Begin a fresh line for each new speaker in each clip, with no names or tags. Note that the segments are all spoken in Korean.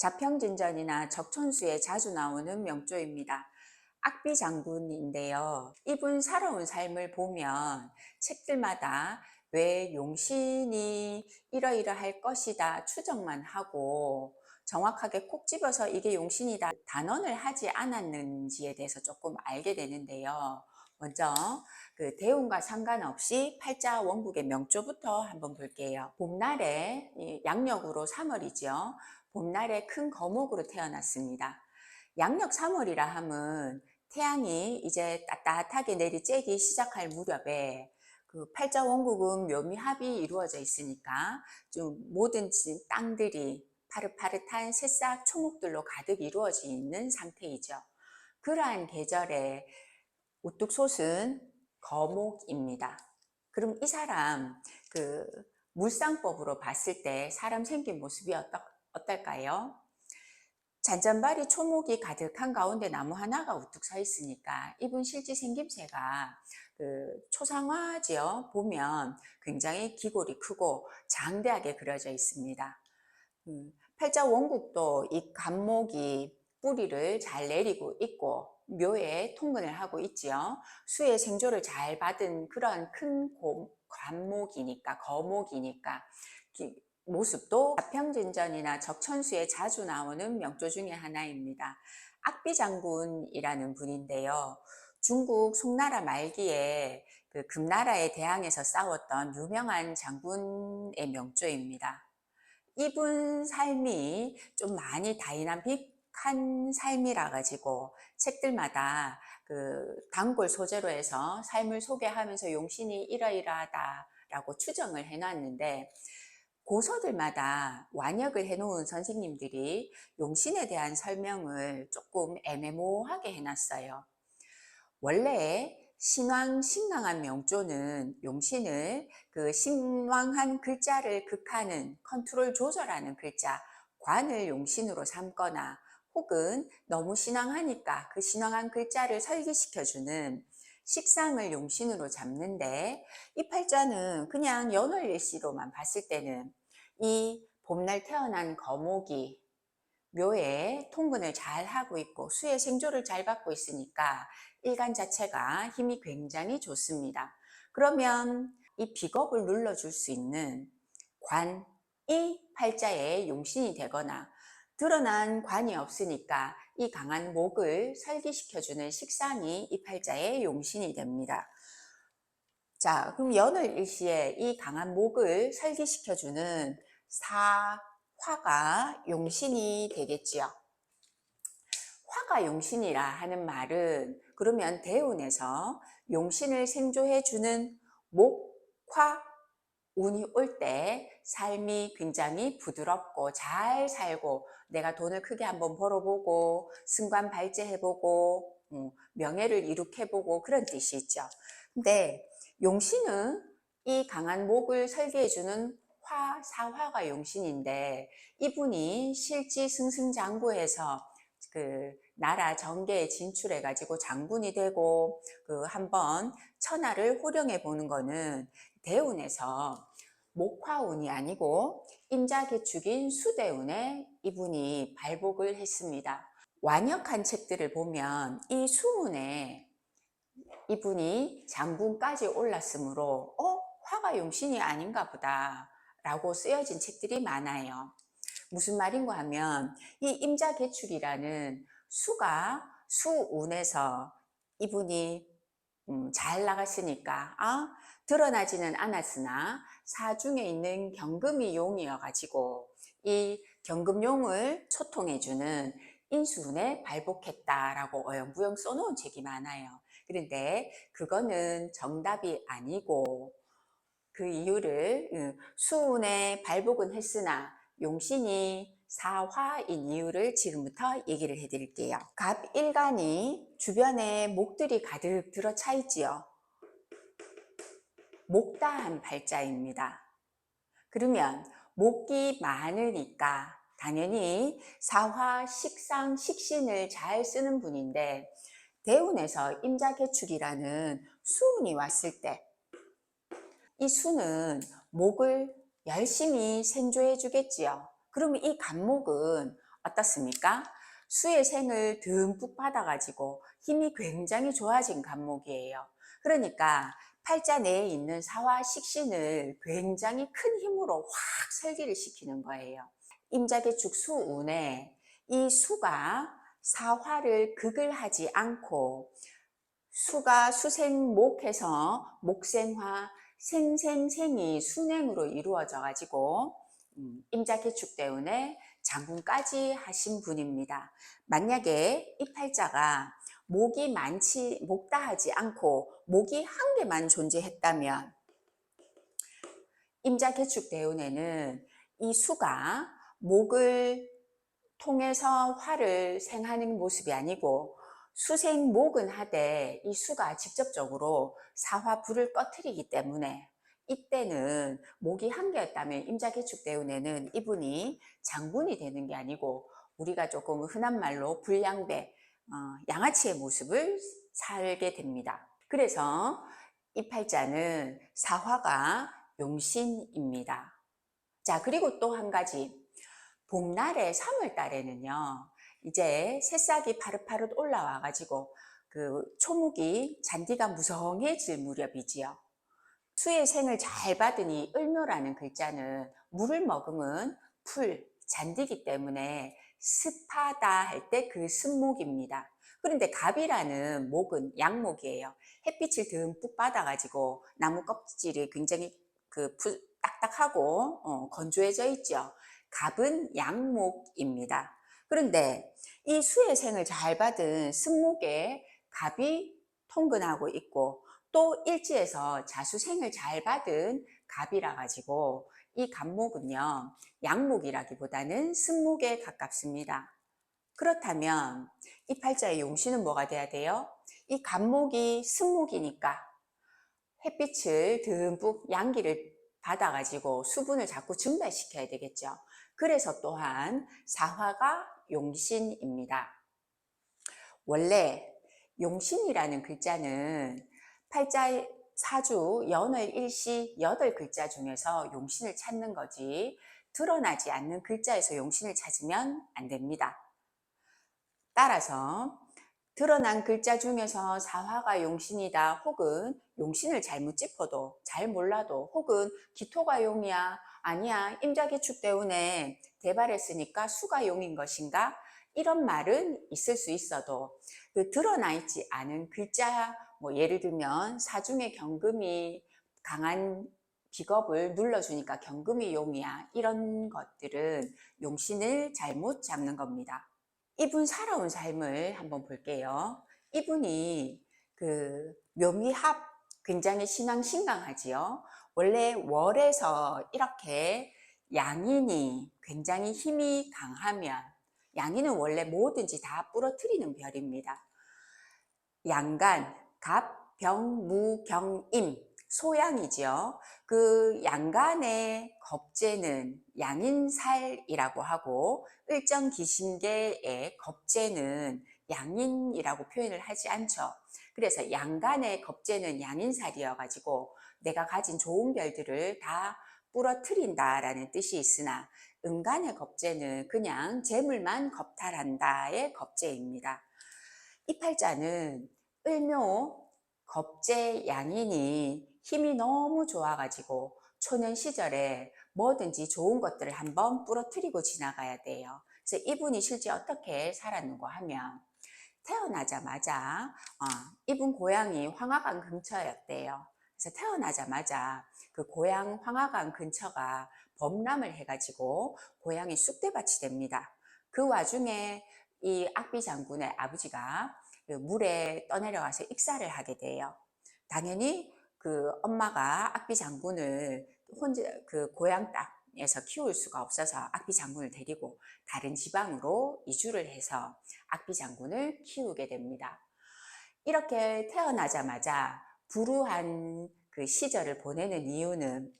자평진전이나 적천수에 자주 나오는 명조입니다. 악비 장군인데요. 이분 살아온 삶을 보면 책들마다 왜 용신이 이러이러할 것이다 추정만 하고 정확하게 콕 집어서 이게 용신이다 단언을 하지 않았는지에 대해서 조금 알게 되는데요. 먼저 그 대운과 상관없이 팔자 원국의 명조부터 한번 볼게요. 봄날에 양력으로 3월이죠. 봄날에 큰 거목으로 태어났습니다. 양력 3월이라 함은 태양이 이제 따뜻하게 내리쬐기 시작할 무렵에 그 팔자 원국은 묘미합이 이루어져 있으니까 좀 모든 땅들이 파릇파릇한 새싹 초목들로 가득 이루어져 있는 상태이죠. 그러한 계절에 우뚝 솟은 거목입니다. 그럼 이 사람 그 물상법으로 봤을 때 사람 생긴 모습이 어떨까요? 잔잔바리 초목이 가득한 가운데 나무 하나가 우뚝 서 있으니까 이분 실제 생김새가 그 초상화지요. 보면 굉장히 기골이 크고 장대하게 그려져 있습니다. 팔자 원국도 이 간목이 뿌리를 잘 내리고 있고 묘에 통근을 하고 있지요. 수의 생조를 잘 받은 그런 큰 관목이니까 거목이니까 모습도 자평진전이나 적천수에 자주 나오는 명조 중에 하나입니다. 악비장군이라는 분인데요. 중국 송나라 말기에 그 금나라에 대항해서 싸웠던 유명한 장군의 명조입니다. 이분 삶이 좀 많이 다이나믹한 삶이라 가지고 책들마다 그 단골 소재로 해서 삶을 소개하면서 용신이 이러이러하다라고 추정을 해놨는데 고서들마다 완역을 해놓은 선생님들이 용신에 대한 설명을 조금 애매모호하게 해놨어요. 원래 신왕 신강한 명조는 용신을 그 신왕한 글자를 극하는 컨트롤 조절하는 글자 관을 용신으로 삼거나 혹은 너무 신왕하니까 그 신왕한 글자를 설기시켜주는 식상을 용신으로 잡는데 이 팔자는 그냥 연월일시로만 봤을 때는 이 봄날 태어난 거목이 묘에 통근을 잘 하고 있고 수의 생조를 잘 받고 있으니까 일간 자체가 힘이 굉장히 좋습니다. 그러면 이 비겁을 눌러줄 수 있는 관이 팔자의 용신이 되거나 드러난 관이 없으니까 이 강한 목을 설기시켜주는 식상이 이 팔자의 용신이 됩니다. 자, 그럼 연월일시에 이 강한 목을 설기시켜주는 사화가 용신이 되겠지요. 화가 용신이라 하는 말은 그러면 대운에서 용신을 생조해주는 목, 화, 운이 올 때 삶이 굉장히 부드럽고 잘 살고 내가 돈을 크게 한번 벌어보고 승관 발제해보고 명예를 이룩해보고 그런 뜻이 있죠. 근데 용신은 이 강한 목을 설계해주는 사화가 용신인데 이분이 실지 승승장구해서 그 나라 정계에 진출해 가지고 장군이 되고 그 한번 천하를 호령해 보는 거는 대운에서 목화운이 아니고 임자개축인 수대운에 이분이 발복을 했습니다. 완역한 책들을 보면 이 수운에 이분이 장군까지 올랐으므로 화가 용신이 아닌가 보다 라고 쓰여진 책들이 많아요. 무슨 말인가 하면 이 임자개축이라는 수가 수운에서 이분이 잘 나갔으니까 드러나지는 않았으나 사중에 있는 경금이 용이어 가지고 이 경금용을 초통해주는 인수운에 발복했다라고 어영부영 써놓은 책이 많아요. 그런데 그거는 정답이 아니고 그 이유를 수운에 발복은 했으나 용신이 사화인 이유를 지금부터 얘기를 해드릴게요. 갑일간이 주변에 목들이 가득 들어 차 있지요. 목다한 팔자입니다. 그러면 목이 많으니까 당연히 사화, 식상, 식신을 잘 쓰는 분인데 대운에서 임자개축이라는 수운이 왔을 때 이 수는 목을 열심히 생조해 주겠지요. 그러면 이 간목은 어떻습니까? 수의 생을 듬뿍 받아가지고 힘이 굉장히 좋아진 간목이에요. 그러니까 팔자 내에 있는 사화 식신을 굉장히 큰 힘으로 확 설기를 시키는 거예요. 임자개축 수운에 이 수가 사화를 극을 하지 않고 수가 수생목해서 목생화 생생생이 순행으로 이루어져 가지고 임자개축 때문에 장군까지 하신 분입니다. 만약에 이 팔자가 목이 목다하지 않고 목이 한 개만 존재했다면 임자개축 대운에는 이 수가 목을 통해서 화를 생하는 모습이 아니고 수생목은 하되 이 수가 직접적으로 사화 불을 꺼트리기 때문에 이때는 목이 한 개였다면 임자개축 대운에는 이분이 장군이 되는 게 아니고 우리가 조금 흔한 말로 불량배, 양아치의 모습을 살게 됩니다. 그래서 이 팔자는 사화가 용신입니다. 자, 그리고 또 한 가지. 봄날에 3월 달에는요, 이제 새싹이 파릇파릇 올라와 가지고 그 초목이 잔디가 무성해질 무렵이지요. 수의 생을 잘 받으니 을묘라는 글자는 물을 머금은 풀, 잔디기 때문에 습하다 할 때 그 습목입니다. 그런데 갑이라는 목은 양목이에요. 햇빛을 듬뿍 받아가지고 나무 껍질이 굉장히 딱딱하고 건조해져 있죠. 갑은 양목입니다. 그런데 이 수의 생을 잘 받은 습목에 갑이 통근하고 있고 또 일지에서 자수생을 잘 받은 갑이라 가지고 이 갑목은요 양목이라기보다는 습목에 가깝습니다. 그렇다면 이 팔자의 용신은 뭐가 돼야 돼요? 이 갑목이 습목이니까 햇빛을 듬뿍 양기를 받아가지고 수분을 자꾸 증발시켜야 되겠죠. 그래서 또한 사화가 용신입니다. 원래 용신이라는 글자는 팔자 사주 연월 일시 8글자 중에서 용신을 찾는 거지 드러나지 않는 글자에서 용신을 찾으면 안 됩니다. 따라서 드러난 글자 중에서 사화가 용신이다 혹은 용신을 잘못 짚어도 잘 몰라도 혹은 기토가 용이야 아니야 임자개축 때문에 대발했으니까 수가 용인 것인가 이런 말은 있을 수 있어도 그 드러나 있지 않은 글자 뭐 예를 들면 사중의 경금이 강한 비겁을 눌러주니까 경금이 용이야 이런 것들은 용신을 잘못 잡는 겁니다. 이분 살아온 삶을 한번 볼게요. 이분이 그 묘미합 굉장히 신앙신강하지요. 원래 월에서 이렇게 양인이 굉장히 힘이 강하면 양인은 원래 뭐든지 다 부러뜨리는 별입니다. 양간, 갑, 병, 무, 경, 임 소양이죠. 그 양간의 겁재는 양인살이라고 하고 을정기신계의 겁재는 양인이라고 표현을 하지 않죠. 그래서 양간의 겁재는 양인살이어 가지고 내가 가진 좋은 별들을 다 부러뜨린다라는 뜻이 있으나 음간의 겁재는 그냥 재물만 겁탈한다의 겁재입니다. 이 팔자는 을묘 겁재 양인이 힘이 너무 좋아가지고 초년 시절에 뭐든지 좋은 것들을 한번 부러뜨리고 지나가야 돼요. 그래서 이분이 실제 어떻게 살았는가 하면 태어나자마자 이분 고향이 황하강 근처였대요. 그래서 태어나자마자 그 고향 황하강 근처가 범람을 해가지고 고향이 쑥대밭이 됩니다. 그 와중에 이 악비 장군의 아버지가 그 물에 떠내려가서 익사를 하게 돼요. 당연히 그 엄마가 악비 장군을 혼자 그 고향 땅에서 키울 수가 없어서 악비 장군을 데리고 다른 지방으로 이주를 해서 악비 장군을 키우게 됩니다. 이렇게 태어나자마자 불우한 그 시절을 보내는 이유는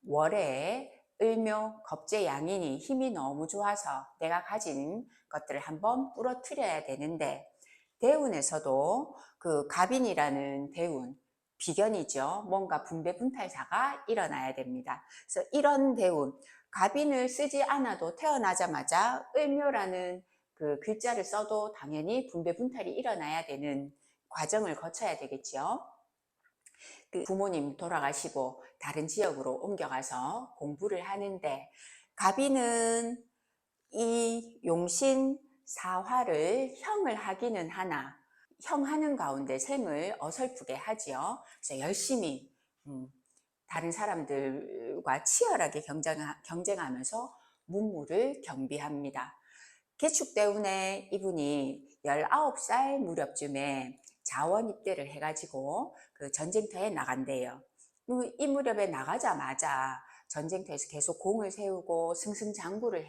월에 을묘 겁재 양인이 힘이 너무 좋아서 내가 가진 것들을 한번 부러뜨려야 되는데 대운에서도 그 갑인이라는 대운 비견이죠. 뭔가 분배 분탈사가 일어나야 됩니다. 그래서 이런 대운 갑인을 쓰지 않아도 태어나자마자 을묘라는 그 글자를 써도 당연히 분배 분탈이 일어나야 되는 과정을 거쳐야 되겠죠. 그 부모님 돌아가시고 다른 지역으로 옮겨가서 공부를 하는데, 갑이는 이 용신 사화를 형을 하기는 하나 형 하는 가운데 생을 어설프게 하지요. 그래서 열심히 다른 사람들과 치열하게 경쟁하면서 문무를 경비합니다. 개축 때문에 이분이 19살 무렵쯤에 자원 입대를 해가지고 그 전쟁터에 나간대요. 이 무렵에 나가자마자 전쟁터에서 계속 공을 세우고 승승장구를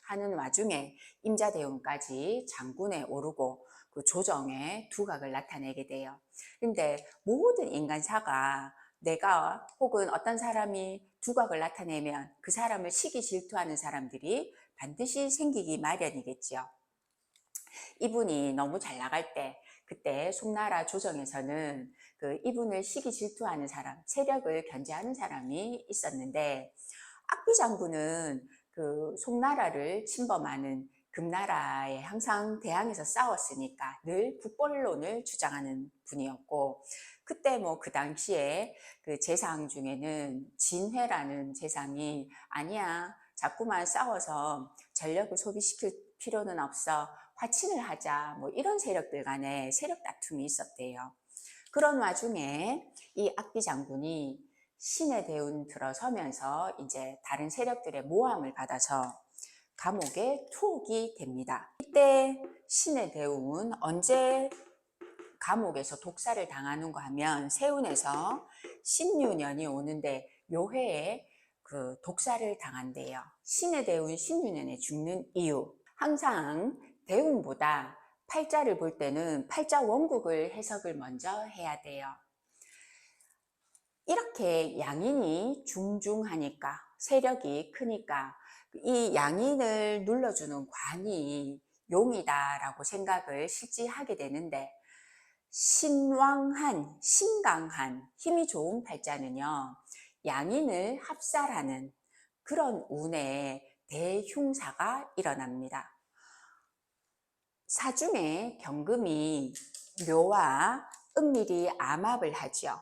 하는 와중에 임자대운까지 장군에 오르고 그 조정에 두각을 나타내게 돼요. 근데 모든 인간사가 내가 혹은 어떤 사람이 두각을 나타내면 그 사람을 시기 질투하는 사람들이 반드시 생기기 마련이겠죠. 이분이 너무 잘 나갈 때, 그때 송나라 조정에서는 그 이분을 시기 질투하는 사람, 세력을 견제하는 사람이 있었는데, 악비 장군은 그 송나라를 침범하는 금나라에 항상 대항해서 싸웠으니까 늘 국본론을 주장하는 분이었고, 그때 뭐 그 당시에 그 재상 중에는 진회라는 재상이 아니야, 자꾸만 싸워서 전력을 소비시킬 필요는 없어, 화친을 하자, 뭐 이런 세력들 간에 세력 다툼이 있었대요. 그런 와중에 이 악비 장군이 신의 대운 들어서면서 이제 다른 세력들의 모함을 받아서 감옥에 투옥이 됩니다. 이때 신의 대운 언제 감옥에서 독사를 당하는가 하면 세운에서 신유년이 오는데 요 해에 그 독사를 당한대요. 신의 대운 신유년에 죽는 이유, 항상 대운보다 팔자를 볼 때는 팔자 원국을 해석을 먼저 해야 돼요. 이렇게 양인이 중중하니까, 세력이 크니까 이 양인을 눌러주는 관이 용이다라고 생각을 실지하게 되는데, 신왕한, 신강한, 힘이 좋은 팔자는요, 양인을 합살하는 그런 운의 대흉사가 일어납니다. 사중에 경금이 묘와 은밀히 암합을 하죠.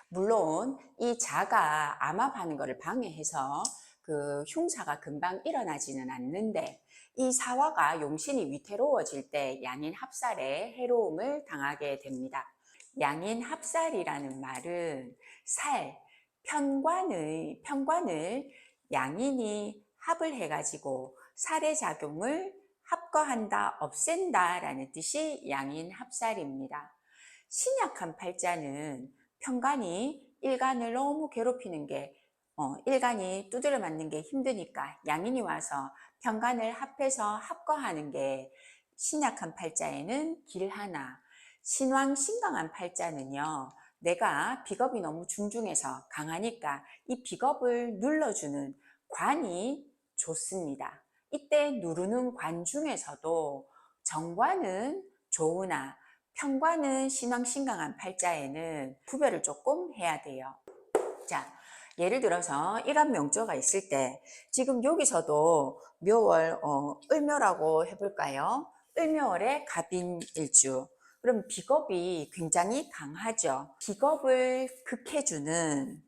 물론 이 자가 암합하는 것을 방해해서 그 흉사가 금방 일어나지는 않는데, 이 사화가 용신이 위태로워질 때 양인 합살에 해로움을 당하게 됩니다. 양인 합살이라는 말은 편관을 양인이 합을 해가지고 살의 작용을 합거한다, 없앤다 라는 뜻이 양인 합살입니다. 신약한 팔자는 편관이 일간을 너무 괴롭히는 게, 일간이 두드려 맞는 게 힘드니까 양인이 와서 편관을 합해서 합거하는 게 신약한 팔자에는 길 하나, 신왕신강한 팔자는요, 내가 비겁이 너무 중중해서 강하니까 이 비겁을 눌러주는 관이 좋습니다. 이때 누르는 관 중에서도 정관은 좋으나 편관은 신왕신강한 팔자에는 구별을 조금 해야 돼요. 자, 예를 들어서 이런 명조가 있을 때, 지금 여기서도 묘월 을묘라고 해볼까요? 을묘월에 갑인일주. 그럼 비겁이 굉장히 강하죠. 비겁을 극해주는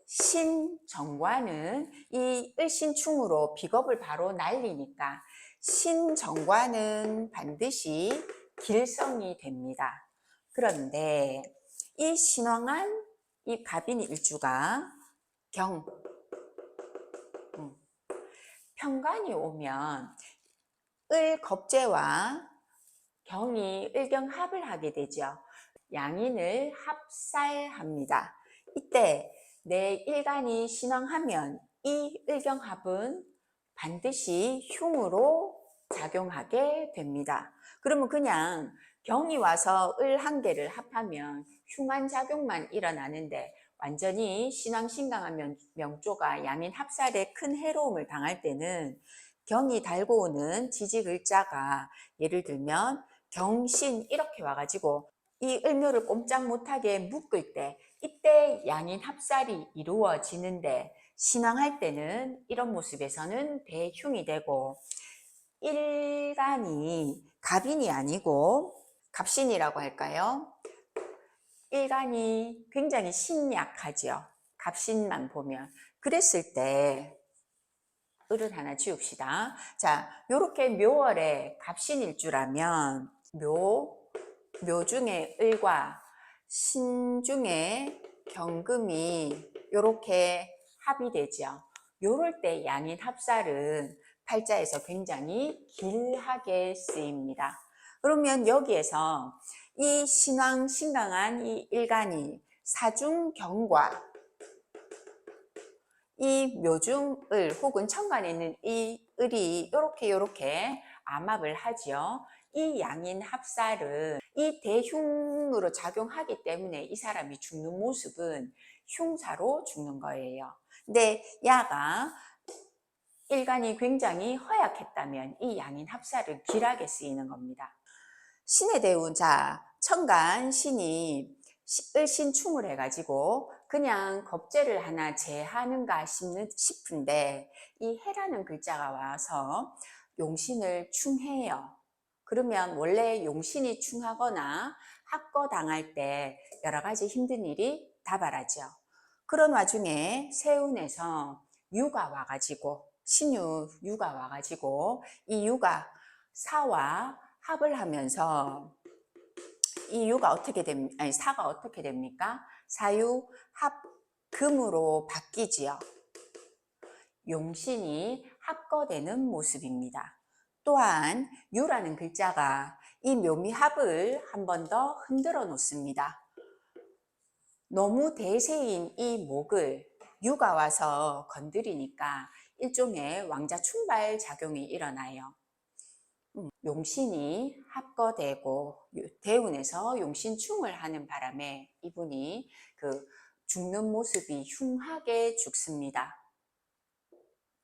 신정관은 이 을신충으로 비겁을 바로 날리니까 신정관은 반드시 길성이 됩니다. 그런데 이 신왕한 이 갑인이 일주가 편관이 오면 을겁제와 경이 을경합을 하게 되죠. 양인을 합살합니다. 이때 내 일간이 신왕하면 이 을경합은 반드시 흉으로 작용하게 됩니다. 그러면 그냥 경이 와서 을 한 개를 합하면 흉한 작용만 일어나는데, 완전히 신왕신강한 명조가 양인 합살에 큰 해로움을 당할 때는 경이 달고 오는 지지글자가, 예를 들면 경신 이렇게 와가지고 이 을묘를 꼼짝 못하게 묶을 때 이때 양인 합살이 이루어지는데 신앙할 때는 이런 모습에서는 대흉이 되고 일간이 갑인이 아니고 갑신이라고 할까요? 일간이 굉장히 신약하지요. 갑신만 보면. 그랬을 때 을을 하나 지웁시다. 자, 요렇게 묘월에 갑신일 줄 알면 묘 중에 을과 신 중에 경금이 요렇게 합이 되죠. 요럴 때 양인 합살은 팔자에서 굉장히 길하게 쓰입니다. 그러면 여기에서 이 신왕 신강한 이 일간이 사중경과 이 묘중을 혹은 천간에 있는 이 을이 이렇게 암합을 하지요. 이 양인 합살은 이 대흉으로 작용하기 때문에 이 사람이 죽는 모습은 흉사로 죽는 거예요. 근데 야가 일간이 굉장히 허약했다면 이 양인 합살은 길하게 쓰이는 겁니다. 신의 대운, 자, 천간 신이 을신충을 해가지고 그냥 겁재를 하나 제하는가 싶은데 이 해라는 글자가 와서 용신을 충해요. 그러면 원래 용신이 충하거나 합거당할 때 여러 가지 힘든 일이 다발하죠. 그런 와중에 세운에서 유가 와가지고 신유가 와가지고 이 유가 사와 합을 하면서 이 유가 어떻게 됩니까? 아니, 사가 어떻게 됩니까? 사유 합금으로 바뀌지요. 용신이 합거되는 모습입니다. 또한 유라는 글자가 이 묘미합을 한 번 더 흔들어 놓습니다. 너무 대세인 이 목을 유가 와서 건드리니까 일종의 왕자 충발 작용이 일어나요. 용신이 합거되고 대운에서 용신충을 하는 바람에 이분이 그 죽는 모습이 흉하게 죽습니다.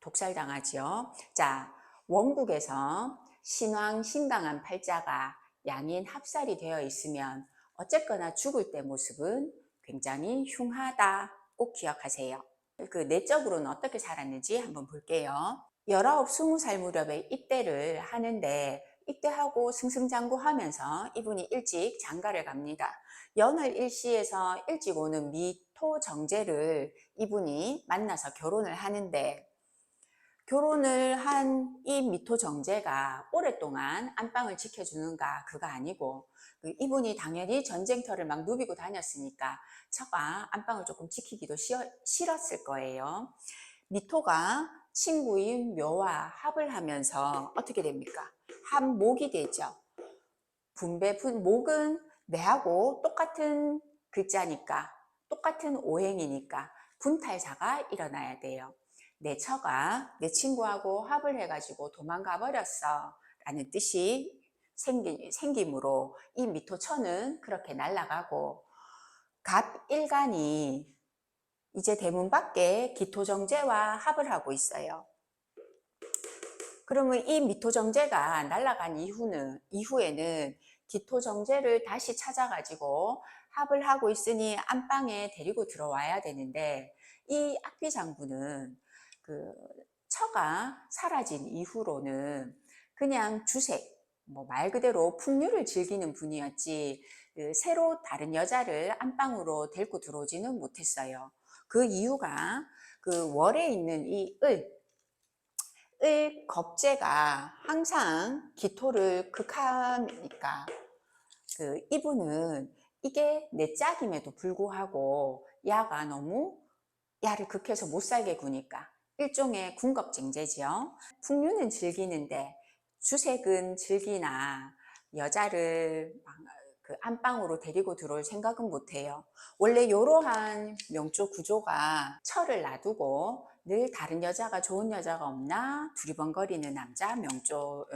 독살당하지요. 자, 원국에서 신왕 신강한 팔자가 양인 합살이 되어 있으면 어쨌거나 죽을 때 모습은 굉장히 흉하다. 꼭 기억하세요. 그 내적으로는 어떻게 살았는지 한번 볼게요. 19, 20살 무렵에 입대를 하는데 입대하고 승승장구하면서 이분이 일찍 장가를 갑니다. 연월 일시에서 일찍 오는 미토 정제를 이분이 만나서 결혼을 하는데 결혼을 한 이 미토 정제가 오랫동안 안방을 지켜주는가 그거 아니고 이분이 당연히 전쟁터를 막 누비고 다녔으니까 처가 안방을 조금 지키기도 싫었을 거예요. 미토가 친구인 묘와 합을 하면서 어떻게 됩니까? 합목이 되죠. 목은 내하고 똑같은 글자니까 똑같은 오행이니까 분탈사가 일어나야 돼요. 내 처가 내 친구하고 합을 해가지고 도망가 버렸어 라는 뜻이 생기므로 이 미토처는 그렇게 날아가고 갑일간이 이제 대문 밖에 기토정제와 합을 하고 있어요. 그러면 이 미토정제가 날아간 이후에는 기토정제를 다시 찾아가지고 합을 하고 있으니 안방에 데리고 들어와야 되는데 이 악비장군은 그 처가 사라진 이후로는 그냥 주색, 뭐 말 그대로 풍류를 즐기는 분이었지 새로 다른 여자를 안방으로 데리고 들어오지는 못했어요. 그 이유가 그 월에 있는 이 을 겁재가 항상 기토를 극하니까 이분은 이게 내 짝임에도 불구하고 야가 너무 야를 극해서 못 살게 구니까 일종의 군겁증제죠. 풍류는 즐기는데 주색은 즐기나 여자를 그 안방으로 데리고 들어올 생각은 못해요. 원래 이러한 명조 구조가 철을 놔두고 늘 다른 여자가 좋은 여자가 없나 두리번거리는 남자 명조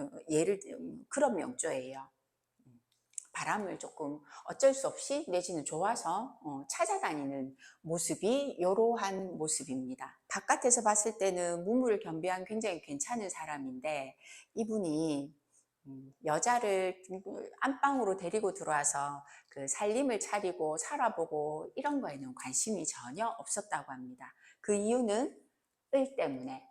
그런 명조예요. 바람을 조금 어쩔 수 없이 내지는 좋아서 찾아다니는 모습이 이러한 모습입니다. 바깥에서 봤을 때는 무물을 겸비한 굉장히 괜찮은 사람인데 이분이 여자를 안방으로 데리고 들어와서 그 살림을 차리고 살아보고 이런 거에는 관심이 전혀 없었다고 합니다. 그 이유는 을 때문에.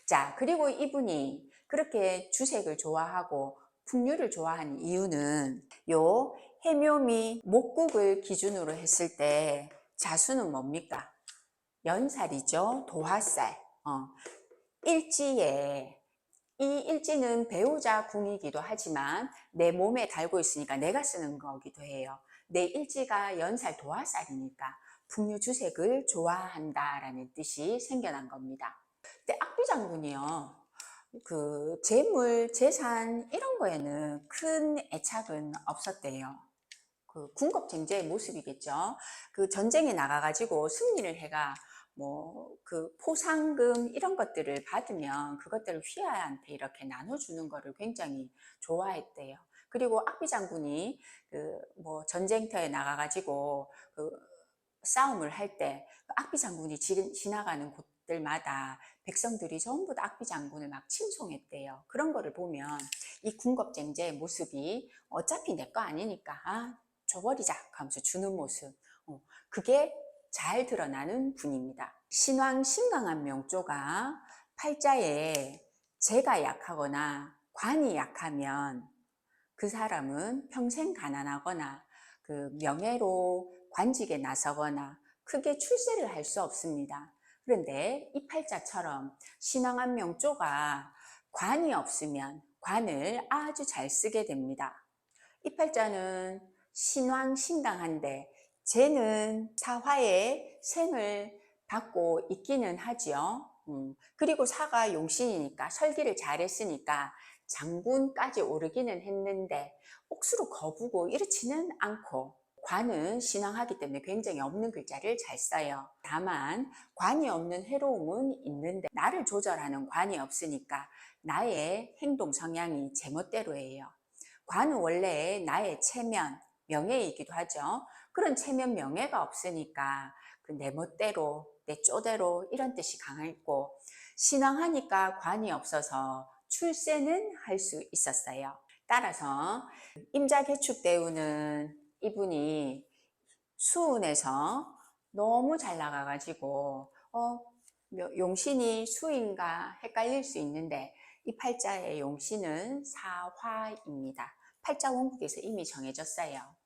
자, 그리고 이분이 그렇게 주색을 좋아하고 풍류를 좋아하는 이유는 요 해묘미 목국을 기준으로 했을 때 자수는 뭡니까? 연살이죠. 도화살. 일지에 이 일지는 배우자 궁이기도 하지만 내 몸에 달고 있으니까 내가 쓰는 거기도 해요. 내 일지가 연살 도화살이니까 풍류주색을 좋아한다라는 뜻이 생겨난 겁니다. 근데 악비 장군이요. 그 재물, 재산 이런 거에는 큰 애착은 없었대요. 그 군겁쟁제의 모습이겠죠. 그 전쟁에 나가가지고 승리를 해가 뭐 그 포상금 이런 것들을 받으면 그것들을 휘하한테 이렇게 나눠주는 거를 굉장히 좋아했대요. 그리고 악비 장군이 그 뭐 전쟁터에 나가가지고 그 싸움을 할 때 악비 장군이 지나가는 곳들마다 백성들이 전부 다 악비 장군을 막 칭송했대요. 그런 거를 보면 이 군겁쟁제의 모습이 어차피 내 거 아니니까 줘버리자 하면서 주는 모습, 그게 잘 드러나는 분입니다. 신왕 신강한 명조가 팔자에 재가 약하거나 관이 약하면 그 사람은 평생 가난하거나 그 명예로 관직에 나서거나 크게 출세를 할 수 없습니다. 그런데 이 팔자처럼 신왕한 명조가 관이 없으면 관을 아주 잘 쓰게 됩니다. 이 팔자는 신왕신강한데 쟤는 사화의 생을 받고 있기는 하지요. 그리고 사가 용신이니까 설기를 잘했으니까 장군까지 오르기는 했는데 억수로 거부고 이렇지는 않고 관은 신왕하기 때문에 굉장히 없는 글자를 잘 써요. 다만 관이 없는 해로움은 있는데 나를 조절하는 관이 없으니까 나의 행동 성향이 제멋대로예요. 관은 원래 나의 체면, 명예이기도 하죠. 그런 체면, 명예가 없으니까 그 내 멋대로, 내 쪼대로 이런 뜻이 강했고 신앙하니까 관이 없어서 출세는 할 수 있었어요. 따라서 임자개축대운은 이분이 수운에서 너무 잘 나가가지고 용신이 수인가 헷갈릴 수 있는데 이 팔자의 용신은 사화입니다. 팔자 원국에서 이미 정해졌어요.